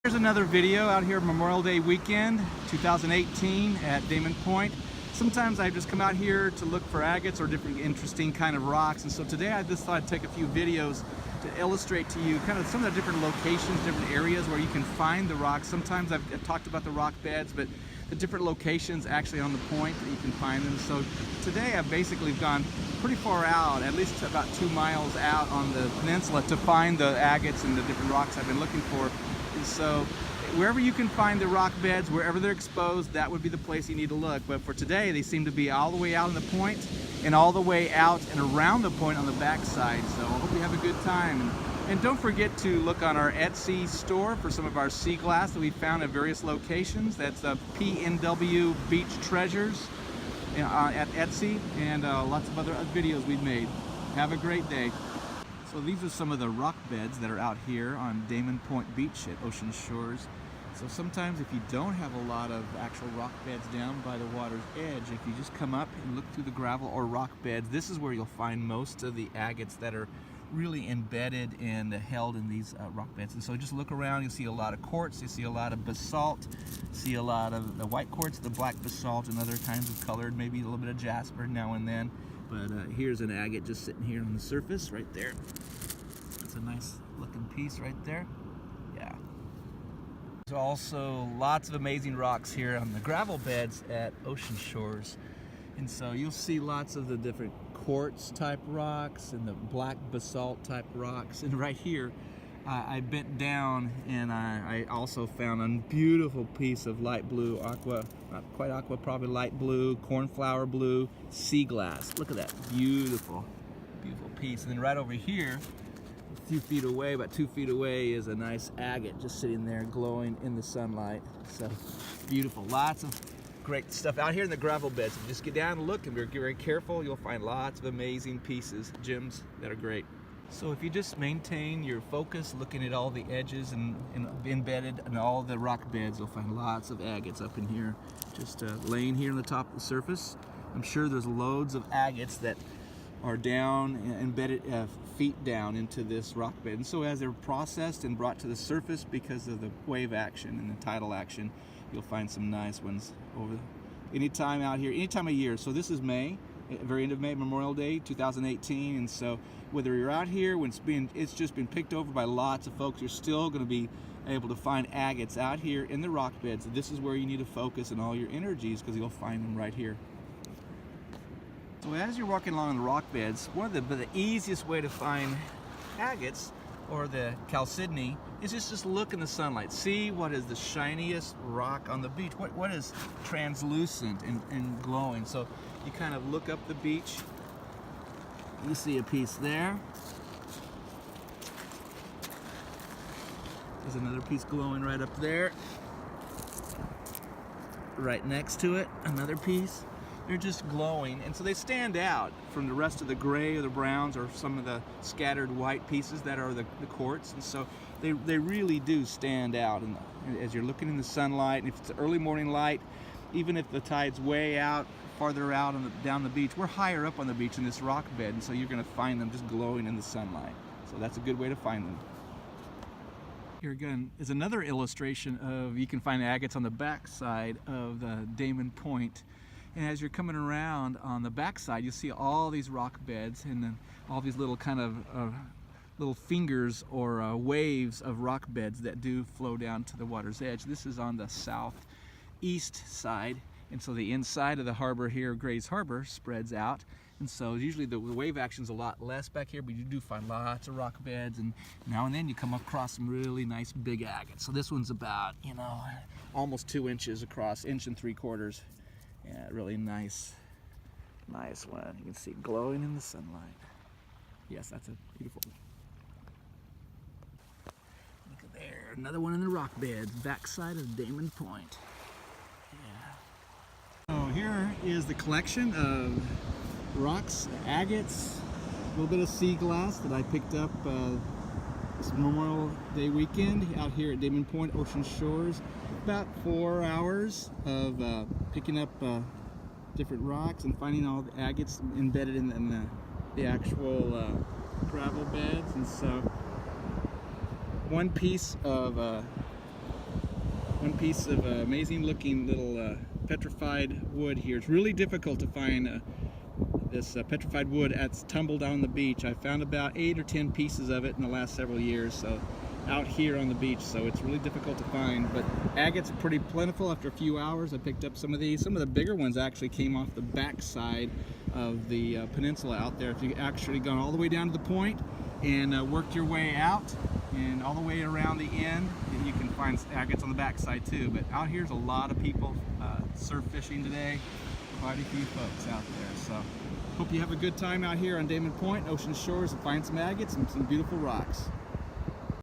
Here's another video out here Memorial Day weekend 2018 at Damon Point. Sometimes I just come out here to look for agates or different interesting kind of rocks, and so today I just thought I'd take a few videos to illustrate to you kind of some of the different locations, different areas where you can find the rocks. Sometimes I've talked about the rock beds, but the different locations actually on the point that you can find them. So today I've basically gone pretty far out, at least about 2 miles out on the peninsula to find the agates and the different rocks I've been looking for. And so wherever you can find the rock beds, wherever they're exposed, that would be the place you need to look. But for today, they seem to be all the way out on the point and all the way out and around the point on the back side. So I hope you have a good time. And don't forget to look on our Etsy store for some of our sea glass that we found at various locations. That's pnw Beach Treasures at Etsy, and lots of other videos we've made. Have a great day. So these are some of the rock beds that are out here on Damon Point Beach at Ocean Shores. So sometimes if you don't have a lot of actual rock beds down by the water's edge, if you just come up and look through the gravel or rock beds, this is where you'll find most of the agates that are really embedded and held in these rock beds. And so just look around, you'll see a lot of quartz, you see a lot of basalt, see a lot of the white quartz, the black basalt, and other kinds of colored, maybe a little bit of jasper now and then. But here's an agate just sitting here on the surface right there. It's a nice looking piece right there. Yeah. There's also lots of amazing rocks here on the gravel beds at Ocean Shores. And so you'll see lots of the different quartz type rocks and the black basalt type rocks. And right here, I bent down and I also found a beautiful piece of light blue aqua, not quite aqua, probably light blue, cornflower blue sea glass. Look at that beautiful, beautiful piece. And then right over here, a few feet away, about 2 feet away, is a nice agate just sitting there glowing in the sunlight. So beautiful, lots of great stuff out here in the gravel beds. If you just get down and look and be very careful, you'll find lots of amazing pieces, gems that are great. So if you just maintain your focus, looking at all the edges and embedded in all the rock beds, you'll find lots of agates up in here, just laying here on the top of the surface. I'm sure there's loads of agates that are down, embedded feet down into this rock bed. And so as they're processed and brought to the surface because of the wave action and the tidal action, you'll find some nice ones over anytime out here, any time of year. So this is May, very end of May, Memorial Day 2018, and so whether you're out here when it's just been picked over by lots of folks, you're still going to be able to find agates out here in the rock beds. This is where you need to focus in all your energies because you'll find them right here. So as you're walking along the rock beds, one of the easiest way to find agates or the chalcedony is just look in the sunlight. See what is the shiniest rock on the beach. What is translucent and glowing. So you kind of look up the beach. You see a piece there. There's another piece glowing right up there. Right next to it, another piece. They're just glowing, and so they stand out from the rest of the gray or the browns or some of the scattered white pieces that are the quartz. And so they really do stand out. And as you're looking in the sunlight, and if it's early morning light, even if the tide's way out, farther out down the beach, we're higher up on the beach in this rock bed, and so you're going to find them just glowing in the sunlight. So that's a good way to find them. Here again is another illustration of you can find agates on the back side of the Damon Point. And as you're coming around on the backside, you'll see all these rock beds and then all these little kind of little fingers or waves of rock beds that do flow down to the water's edge. This is on the southeast side, and so the inside of the harbor here, Gray's Harbor, spreads out. And so usually the wave action's a lot less back here, but you do find lots of rock beds, and now and then you come across some really nice big agates. So this one's about, almost 2 inches across, 1.75 inches. Yeah, really nice one. You can see it glowing in the sunlight. Yes, that's a beautiful one. Look at there, another one in the rock beds, backside of Damon Point. Yeah. So here is the collection of rocks, agates, a little bit of sea glass that I picked up this Memorial Day weekend out here at Damon Point, Ocean Shores. About 4 hours of picking up different rocks and finding all the agates embedded in the actual gravel beds. And so one piece of one piece of amazing looking little petrified wood here. It's really difficult to find this petrified wood that's tumbled on the beach. I found about 8 or 10 pieces of it in the last several years, so out here on the beach, so it's really difficult to find. But agates are pretty plentiful. After a few hours I picked up some of these. Some of the bigger ones actually came off the back side of the peninsula out there. If you actually gone all the way down to the point and worked your way out and all the way around the end, you can find agates on the back side too. But out here's a lot of people surf fishing today, quite a few folks out there. So hope you have a good time out here on Damon Point, Ocean Shores, and find some agates and some beautiful rocks.